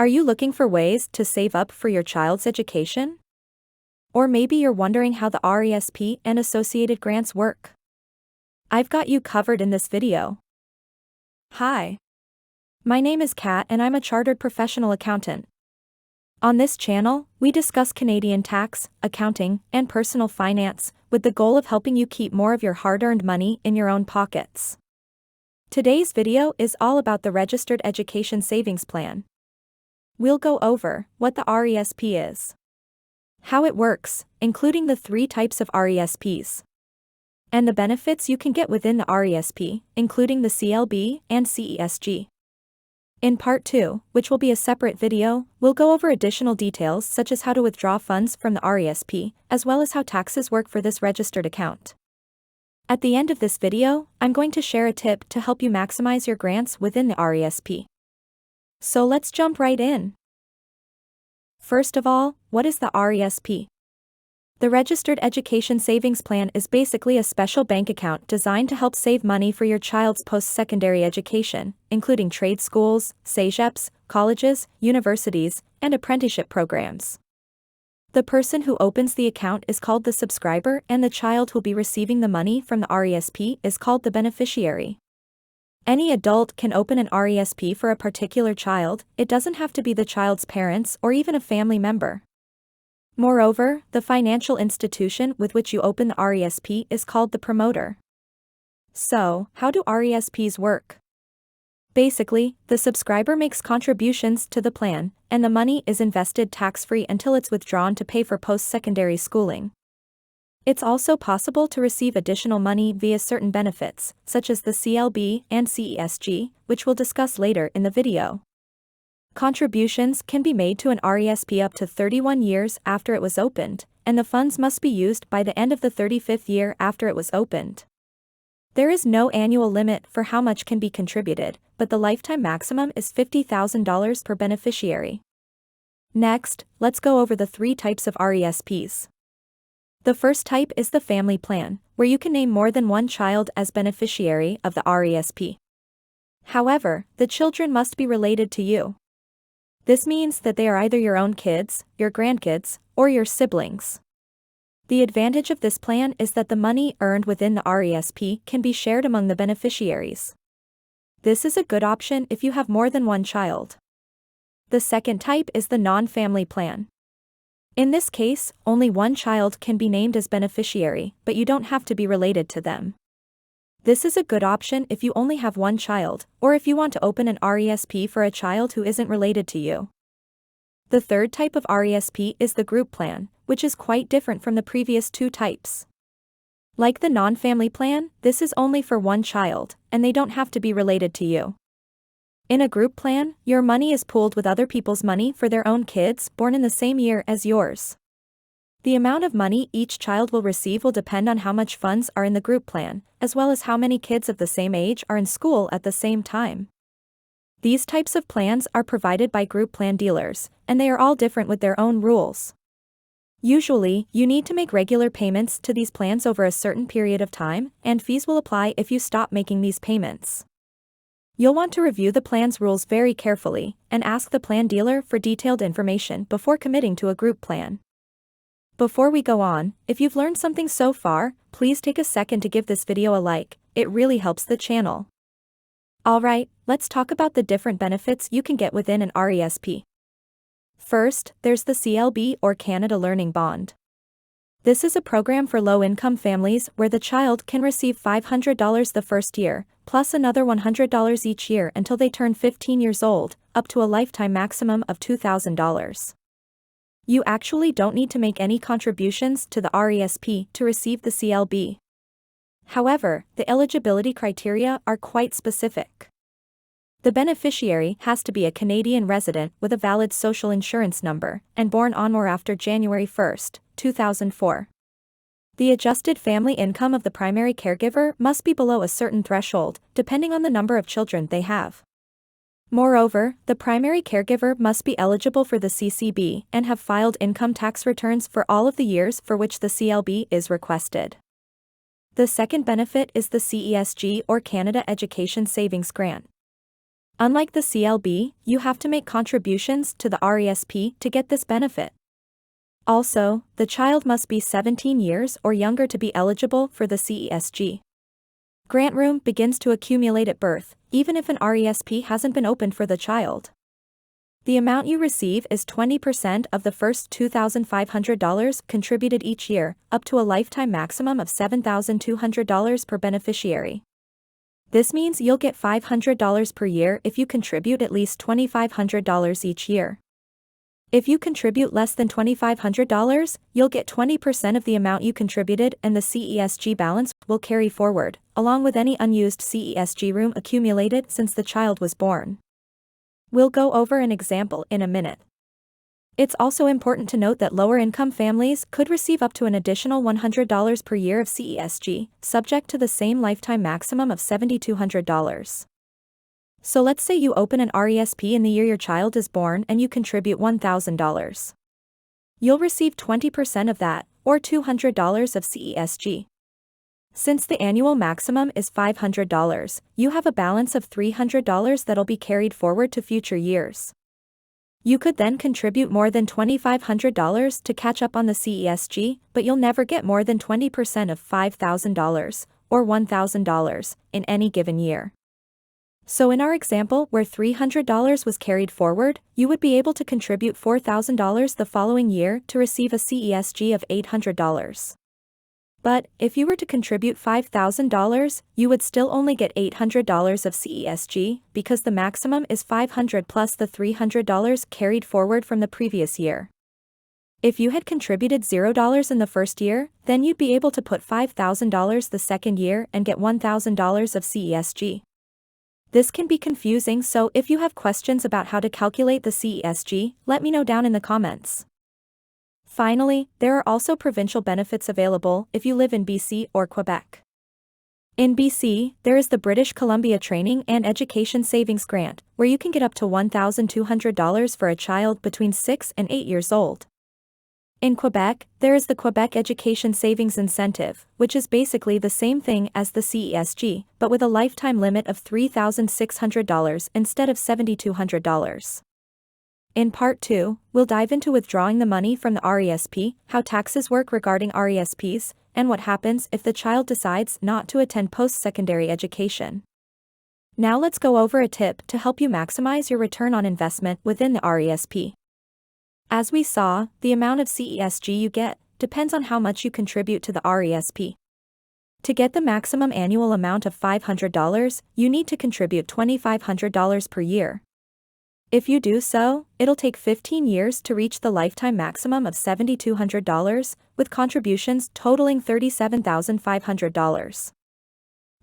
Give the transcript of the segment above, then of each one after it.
Are you looking for ways to save up for your child's education? Or maybe you're wondering how the RESP and associated grants work. I've got you covered in this video. Hi. My name is Kat and I'm a chartered professional accountant. On this channel, we discuss Canadian tax, accounting, and personal finance, with the goal of helping you keep more of your hard-earned money in your own pockets. Today's video is all about the Registered Education Savings Plan. We'll go over what the RESP is, how it works, including the 3 types of RESPs, and the benefits you can get within the RESP, including the CLB and CESG. In Part 2, which will be a separate video, we'll go over additional details such as how to withdraw funds from the RESP, as well as how taxes work for this registered account. At the end of this video, I'm going to share a tip to help you maximize your grants within the RESP. So let's jump right in. First of all, what is the RESP? The Registered Education Savings Plan is basically a special bank account designed to help save money for your child's post-secondary education, including trade schools, CEGEPs, colleges, universities, and apprenticeship programs. The person who opens the account is called the subscriber, and the child who will be receiving the money from the RESP is called the beneficiary. Any adult can open an RESP for a particular child. It doesn't have to be the child's parents or even a family member. Moreover, the financial institution with which you open the RESP is called the promoter. So, how do RESPs work? Basically, the subscriber makes contributions to the plan, and the money is invested tax-free until it's withdrawn to pay for post-secondary schooling. It's also possible to receive additional money via certain benefits, such as the CLB and CESG, which we'll discuss later in the video. Contributions can be made to an RESP up to 31 years after it was opened, and the funds must be used by the end of the 35th year after it was opened. There is no annual limit for how much can be contributed, but the lifetime maximum is $50,000 per beneficiary. Next, let's go over the 3 types of RESPs. The first type is the family plan, where you can name more than one child as beneficiary of the RESP. However, the children must be related to you. This means that they are either your own kids, your grandkids, or your siblings. The advantage of this plan is that the money earned within the RESP can be shared among the beneficiaries. This is a good option if you have more than one child. The second type is the non-family plan. In this case, only one child can be named as beneficiary, but you don't have to be related to them. This is a good option if you only have one child, or if you want to open an RESP for a child who isn't related to you. The third type of RESP is the group plan, which is quite different from the previous 2 types. Like the non-family plan, this is only for one child, and they don't have to be related to you. In a group plan, your money is pooled with other people's money for their own kids born in the same year as yours. The amount of money each child will receive will depend on how much funds are in the group plan, as well as how many kids of the same age are in school at the same time. These types of plans are provided by group plan dealers, and they are all different with their own rules. Usually, you need to make regular payments to these plans over a certain period of time, and fees will apply if you stop making these payments. You'll want to review the plan's rules very carefully, and ask the plan dealer for detailed information before committing to a group plan. Before we go on, if you've learned something so far, please take a second to give this video a like. It really helps the channel. Alright, let's talk about the different benefits you can get within an RESP. First, there's the CLB or Canada Learning Bond. This is a program for low-income families where the child can receive $500 the first year, plus another $100 each year until they turn 15 years old, up to a lifetime maximum of $2,000. You actually don't need to make any contributions to the RESP to receive the CLB. However, the eligibility criteria are quite specific. The beneficiary has to be a Canadian resident with a valid social insurance number and born on or after January 1, 2004. The adjusted family income of the primary caregiver must be below a certain threshold, depending on the number of children they have. Moreover, the primary caregiver must be eligible for the CCB and have filed income tax returns for all of the years for which the CLB is requested. The second benefit is the CESG or Canada Education Savings Grant. Unlike the CLB, you have to make contributions to the RESP to get this benefit. Also, the child must be 17 years or younger to be eligible for the CESG. Grant room begins to accumulate at birth, even if an RESP hasn't been opened for the child. The amount you receive is 20% of the first $2,500 contributed each year, up to a lifetime maximum of $7,200 per beneficiary. This means you'll get $500 per year if you contribute at least $2,500 each year. If you contribute less than $2,500, you'll get 20% of the amount you contributed, and the CESG balance will carry forward, along with any unused CESG room accumulated since the child was born. We'll go over an example in a minute. It's also important to note that lower-income families could receive up to an additional $100 per year of CESG, subject to the same lifetime maximum of $7,200. So let's say you open an RESP in the year your child is born and you contribute $1,000. You'll receive 20% of that, or $200 of CESG. Since the annual maximum is $500, you have a balance of $300 that'll be carried forward to future years. You could then contribute more than $2,500 to catch up on the CESG, but you'll never get more than 20% of $5,000, or $1,000, in any given year. So in our example where $300 was carried forward, you would be able to contribute $4,000 the following year to receive a CESG of $800. But, if you were to contribute $5,000, you would still only get $800 of CESG, because the maximum is $500 plus the $300 carried forward from the previous year. If you had contributed $0 in the first year, then you'd be able to put $5,000 the second year and get $1,000 of CESG. This can be confusing, so if you have questions about how to calculate the CESG, let me know down in the comments. Finally, there are also provincial benefits available if you live in BC or Quebec. In BC, there is the British Columbia Training and Education Savings Grant, where you can get up to $1,200 for a child between 6 and 8 years old. In Quebec, there is the Quebec Education Savings Incentive, which is basically the same thing as the CESG, but with a lifetime limit of $3,600 instead of $7,200. In Part 2, we'll dive into withdrawing the money from the RESP, how taxes work regarding RESPs, and what happens if the child decides not to attend post-secondary education. Now let's go over a tip to help you maximize your return on investment within the RESP. As we saw, the amount of CESG you get depends on how much you contribute to the RESP. To get the maximum annual amount of $500, you need to contribute $2,500 per year. If you do so, it'll take 15 years to reach the lifetime maximum of $7,200, with contributions totaling $37,500.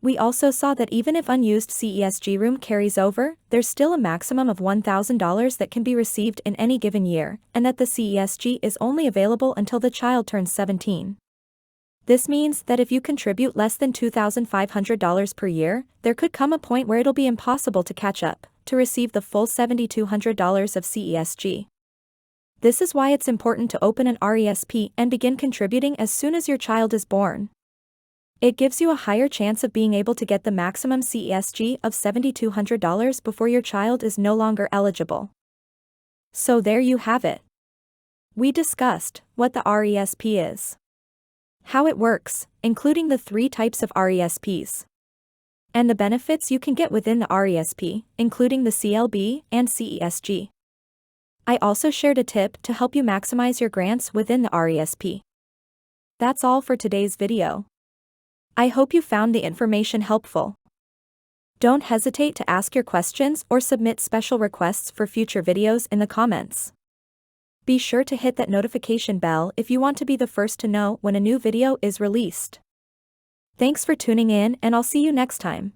We also saw that even if unused CESG room carries over, there's still a maximum of $1,000 that can be received in any given year, and that the CESG is only available until the child turns 17. This means that if you contribute less than $2,500 per year, there could come a point where it'll be impossible to catch up, to receive the full $7,200 of CESG. This is why it's important to open an RESP and begin contributing as soon as your child is born. It gives you a higher chance of being able to get the maximum CESG of $7,200 before your child is no longer eligible. So there you have it. We discussed what the RESP is, how it works, including the 3 types of RESPs, and the benefits you can get within the RESP, including the CLB and CESG. I also shared a tip to help you maximize your grants within the RESP. That's all for today's video. I hope you found the information helpful. Don't hesitate to ask your questions or submit special requests for future videos in the comments. Be sure to hit that notification bell if you want to be the first to know when a new video is released. Thanks for tuning in, and I'll see you next time.